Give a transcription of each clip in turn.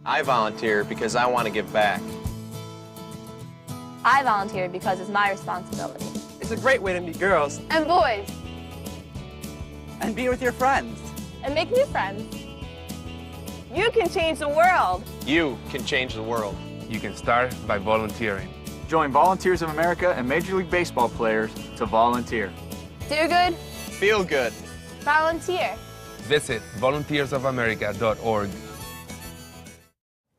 I volunteer because I want to give back. I volunteer because it's my responsibility. It's a great way to meet girls. And boys. And be with your friends. And make new friends. You can change the world. You can change the world. You can start by volunteering. Join Volunteers of America and Major League Baseball players to volunteer. Do good. Feel good. Volunteer. Visit volunteersofamerica.org.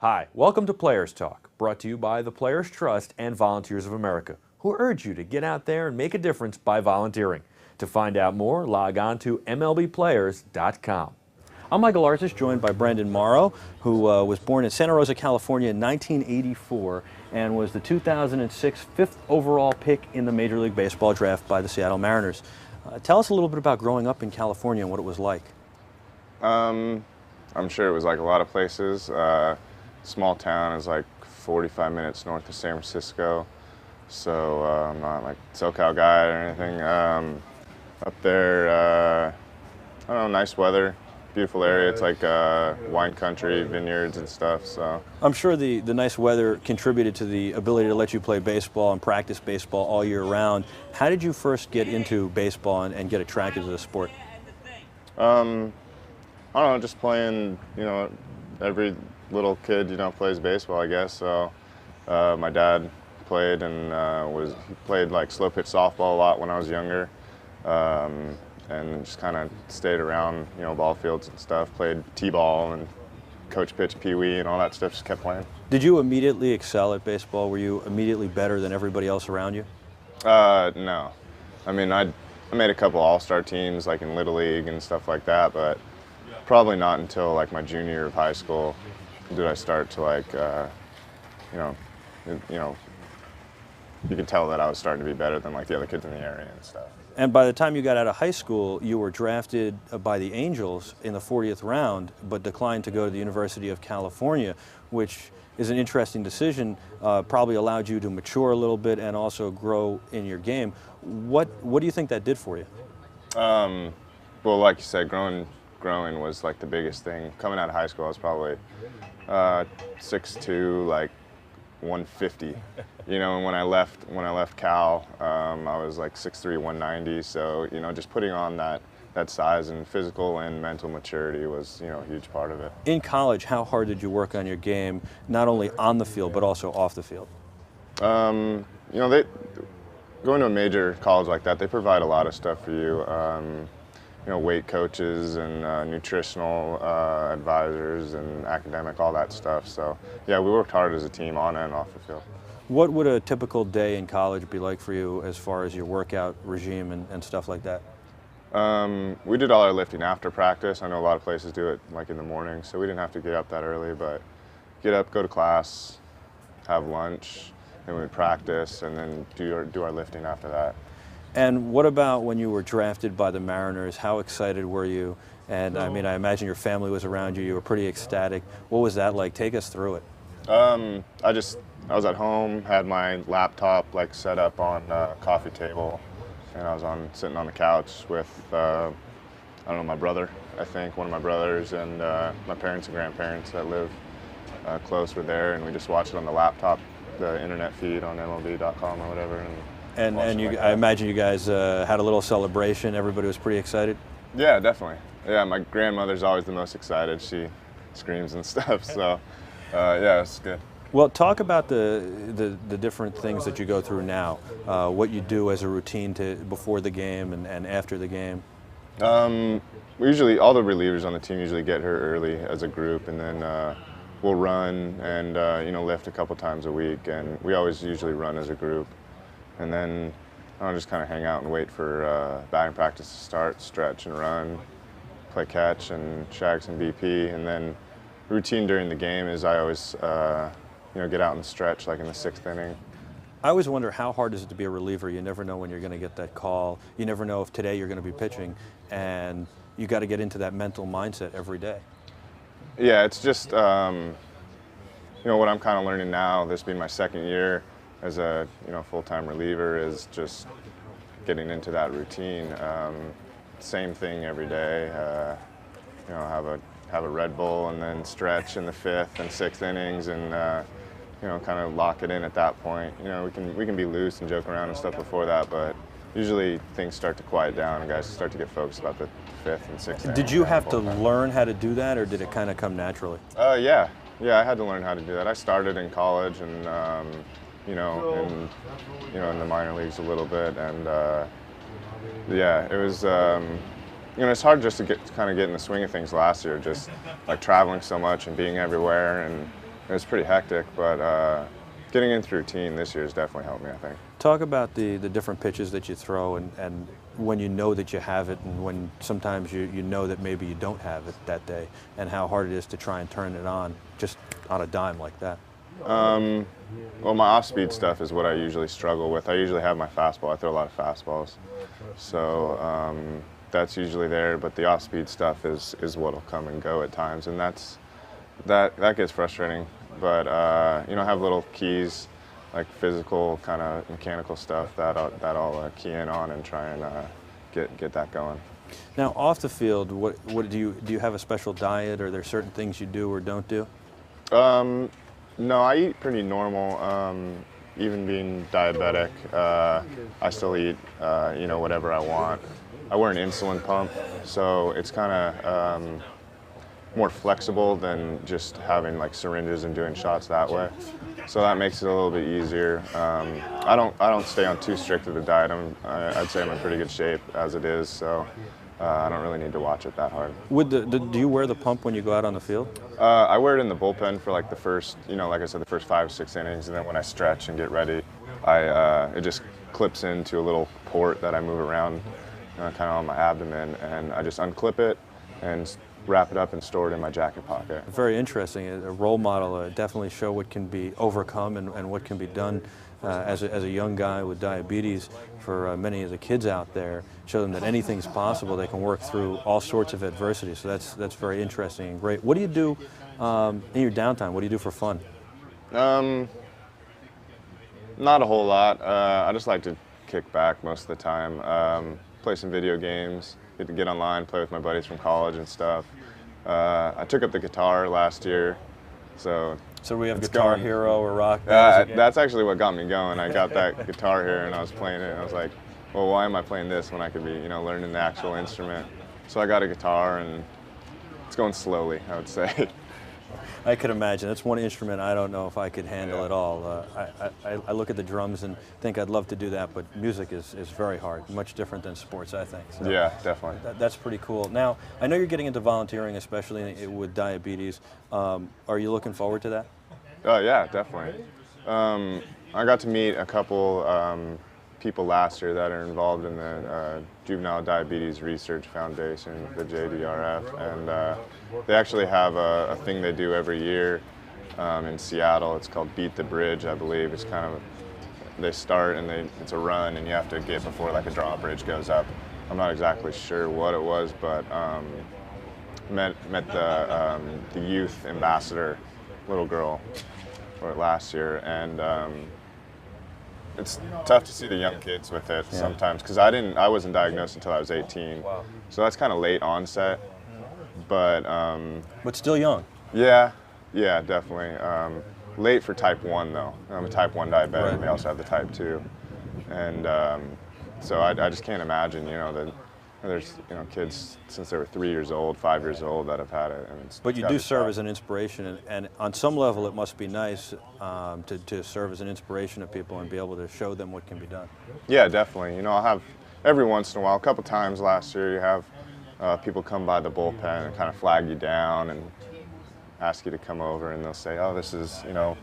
Hi, welcome to Players Talk, brought to you by the Players Trust and Volunteers of America, who urge you to get out there and make a difference by volunteering. To find out more, log on to MLBplayers.com. I'm Michael Artis, joined by Brendan Morrow, who was born in Santa Rosa, California in 1984 and was the 2006 fifth overall pick in the Major League Baseball draft by the Seattle Mariners. Tell us a little bit about growing up in California and what it was like. I'm sure it was like a lot of places. Small town is like 45 minutes north of San Francisco, so I'm not like a SoCal guy or anything. Up there, I don't know, nice weather, beautiful area. It's like wine country, vineyards and stuff. So I'm sure the nice weather contributed to the ability to let you play baseball and practice baseball all year round. How did you first get into baseball and get attracted to the sport? I don't know, just playing, every little kid, plays baseball, I guess. So my dad played and he played like slow pitch softball a lot when I was younger, and just kind of stayed around, ball fields and stuff. Played t-ball and coach pitch pee-wee and all that stuff. Just kept playing. Did you immediately excel at baseball? Were you immediately better than everybody else around you? No. I mean, I made a couple all-star teams like in Little League and stuff like that, but probably not until like my junior year of high school did I start to like, you could tell that I was starting to be better than like the other kids in the area and stuff. And by the time you got out of high school, you were drafted by the Angels in the 40th round, but declined to go to the University of California, which is an interesting decision, probably allowed you to mature a little bit and also grow in your game. What do you think that did for you? Well, like you said, growing was like the biggest thing. Coming out of high school, I was probably 6'2", like 150. And when I left Cal, I was like 6'3", 190. So just putting on that size and physical and mental maturity was a huge part of it. In college, how hard did you work on your game, not only on the field but also off the field? Going to a major college like that, they provide a lot of stuff for you. Weight coaches and nutritional advisors and academic, all that stuff. So yeah, we worked hard as a team on and off the field. What would a typical day in college be like for you as far as your workout regime and stuff like that? We did all our lifting after practice. I know a lot of places do it like in the morning, so we didn't have to get up that early, but get up, go to class, have lunch, then we'd practice, and then do our lifting after that. And what about when you were drafted by the Mariners? How excited were you? And I mean, I imagine your family was around you. You were pretty ecstatic. What was that like? Take us through it. I was at home, had my laptop like set up on a coffee table, and I was sitting on the couch with my brother, I think, one of my brothers, and my parents and grandparents that live close were there, and we just watched it on the laptop, the internet feed on MLB.com or whatever. And I imagine you guys had a little celebration. Everybody was pretty excited? Yeah, definitely. Yeah, my grandmother's always the most excited. She screams and stuff, so yeah, it's good. Well, talk about the different things that you go through now, what you do as a routine before the game and after the game. We usually, all the relievers on the team usually get here early as a group, and then we'll run and lift a couple times a week, and we always usually run as a group. And then I'll just kind of hang out and wait for batting practice to start, stretch and run, play catch and shag some BP. And then routine during the game is I always get out and stretch like in the 6th inning. I always wonder, how hard is it to be a reliever? You never know when you're going to get that call. You never know if today you're going to be pitching, and you got to get into that mental mindset every day. Yeah, it's just what I'm kind of learning now, this being my 2nd year as a full-time reliever, is just getting into that routine. Same thing every day. Have a have a Red Bull and then stretch in the 5th and 6th innings and you know, kind of lock it in at that point. You know, we can be loose and joke around and stuff before that, but usually things start to quiet down and guys start to get focused about the 5th and 6th inning. Did you have to learn how to do that, or did it kind of come naturally? Yeah, I had to learn how to do that. I started in college and you know, in the minor leagues a little bit, and yeah, it was. You know, it's hard just to kind of get in the swing of things last year, just like traveling so much and being everywhere, and it was pretty hectic. But getting into routine this year has definitely helped me, I think. Talk about the different pitches that you throw, and when you know that you have it, and when sometimes you know that maybe you don't have it that day, and how hard it is to try and turn it on just on a dime like that. Well, my off-speed stuff is what I usually struggle with. I usually have my fastball. I throw a lot of fastballs, so that's usually there. But the off-speed stuff is what'll come and go at times, and that gets frustrating. But you know, I have little keys, like physical kind of mechanical stuff that I'll key in on and try and get that going. Now, off the field, what do you have a special diet? Are there certain things you do or don't do? No, I eat pretty normal. Even being diabetic, I still eat you know, whatever I want. I wear an insulin pump, so it's kind of more flexible than just having like syringes and doing shots that way. So that makes it a little bit easier. I don't stay on too strict of a diet. I'd say I'm in pretty good shape as it is, so I don't really need to watch it that hard. Do you wear the pump when you go out on the field? I wear it in the bullpen for like the first, you know, like I said, the first 5 or 6 innings, and then when I stretch and get ready, it just clips into a little port that I move around kind of on my abdomen, and I just unclip it and wrap it up and store it in my jacket pocket. Very interesting. A role model, definitely show what can be overcome and what can be done as a young guy with diabetes. For many of the kids out there, show them that anything's possible. They can work through all sorts of adversity. So that's very interesting and great. What do you do in your downtime? What do you do for fun? Not a whole lot. I just like to kick back most of the time. Play some video games, get online, play with my buddies from college and stuff. I took up the guitar last year, so we have Guitar Hero or Rock Band? That's actually what got me going. I got that guitar here and I was playing it, and I was like, well, why am I playing this when I could be, you know, learning the actual instrument? So I got a guitar, and it's going slowly, I would say. I could imagine. That's one instrument I don't know if I could handle at all. I look at the drums and think I'd love to do that, but music is very hard, much different than sports, I think. So yeah, definitely. That's pretty cool. Now, I know you're getting into volunteering, especially with diabetes. Are you looking forward to that? Oh, yeah, definitely. I got to meet a couple people last year that are involved in the Juvenile Diabetes Research Foundation, the JDRF, and they actually have a thing they do every year in Seattle. It's called Beat the Bridge, I believe. It's kind of, they start and it's a run, and you have to get before like a drawbridge goes up. I'm not exactly sure what it was, but met the youth ambassador, little girl, for it last year, and it's tough to see the young kids with it sometimes, because I wasn't diagnosed until I was 18, so that's kind of late onset, but still young. Yeah, definitely. Late for type 1 though. I'm a type 1 diabetic, Right. and they also have the type 2, and so I just can't imagine, you know, that there's, you know, kids since they were 3 years old, 5 years old that have had it. And But you do serve as an inspiration, and on some level it must be nice to serve as an inspiration to people and be able to show them what can be done. Yeah, definitely. You know, I'll have, every once in a while, a couple times last year, you have people come by the bullpen and kind of flag you down and ask you to come over, and they'll say, oh, this is, you know,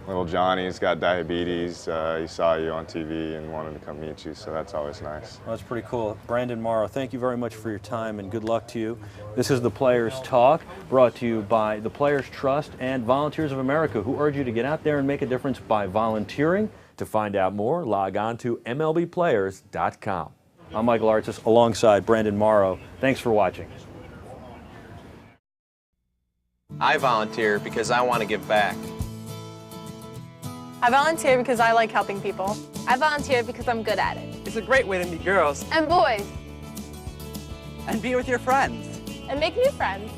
little Johnny's got diabetes, he saw you on TV and wanted to come meet you, so that's always nice. Well, that's pretty cool. Brandon Morrow, thank you very much for your time and good luck to you. This is the Players Talk, brought to you by the Players Trust and Volunteers of America, who urge you to get out there and make a difference by volunteering. To find out more, log on to MLBplayers.com. I'm Michael Artis alongside Brandon Morrow. Thanks for watching. I volunteer because I want to give back. I volunteer because I like helping people. I volunteer because I'm good at it. It's a great way to meet girls And boys. and be with your friends. And make new friends.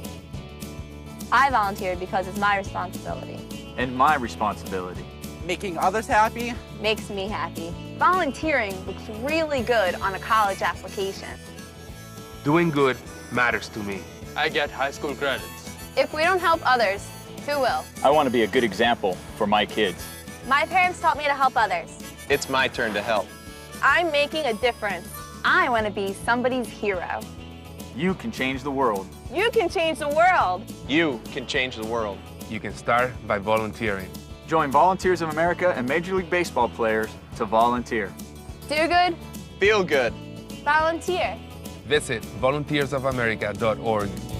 I volunteered because it's my responsibility. And my responsibility. Making others happy. Makes me happy. Volunteering looks really good on a college application. Doing good matters to me. I get high school credits. If we don't help others, who will? I want to be a good example for my kids. My parents taught me to help others. It's my turn to help. I'm making a difference. I want to be somebody's hero. You can change the world. You can change the world. You can change the world. You can start by volunteering. Join Volunteers of America and Major League Baseball players to volunteer. Do good. Feel good. Volunteer. Visit volunteersofamerica.org.